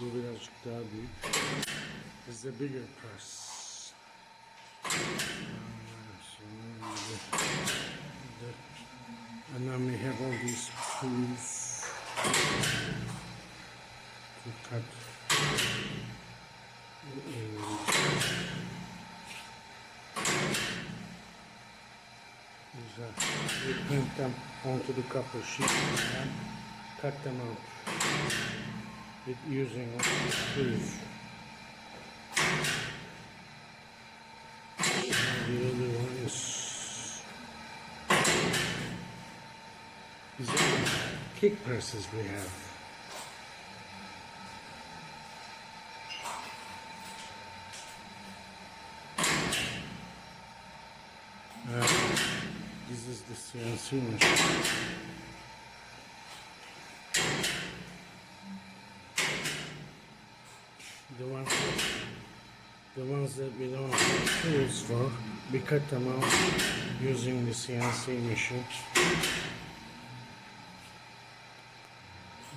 Bu birazcık daha büyük. This is a bigger press. And then we have all these tools to cut. We print them onto the copper sheet and cut them out with using these tools. And the other one is these are kick presses we have. This is the CNC machine. The ones that we don't have tools for, we cut them out using the CNC machine.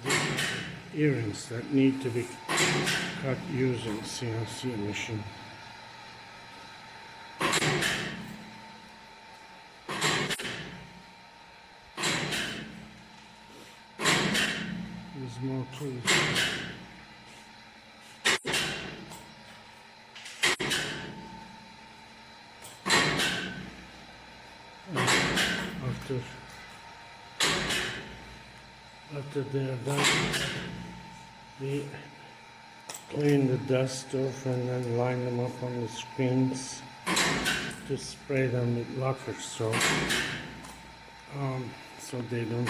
These are earrings that need to be cut using CNC machine. There's more tools. After they're done, we clean the dust off and then line them up on the screens to spray them with lacquer soap so they don't